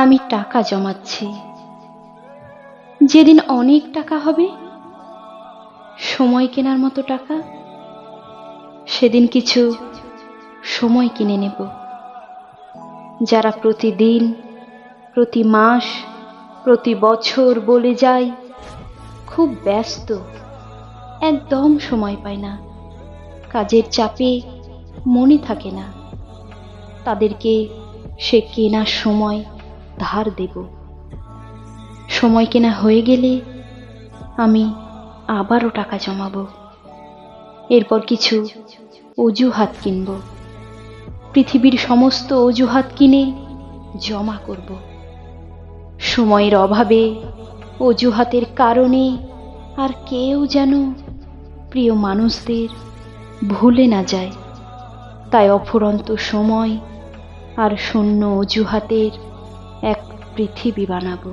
আমি টাকা জমাচ্ছি। যেদিন অনেক টাকা হবে, সময় কেনার মতো টাকা, সেদিন কিছু সময় কিনে নেব। যারা প্রতিদিন, প্রতি মাস, প্রতি বছর বলে যায় খুব ব্যস্ত, একদম সময় পায় না, কাজের চাপে মনে থাকে না, তাদেরকে সে কেনার সময় ধার দেব। সময় কেনা হয়ে গেলে আমি আবারও টাকা জমাবো। এরপর কিছু অজুহাত কিনব, পৃথিবীর সমস্ত অজুহাত কিনে জমা করব। সময়ের অভাবে, অজুহাতের কারণে আর কেউ যেন প্রিয় মানুষদের ভুলে না যায়। তাই অফুরন্ত সময় আর শূন্য অজুহাতের এক পৃথিবী বানাবো।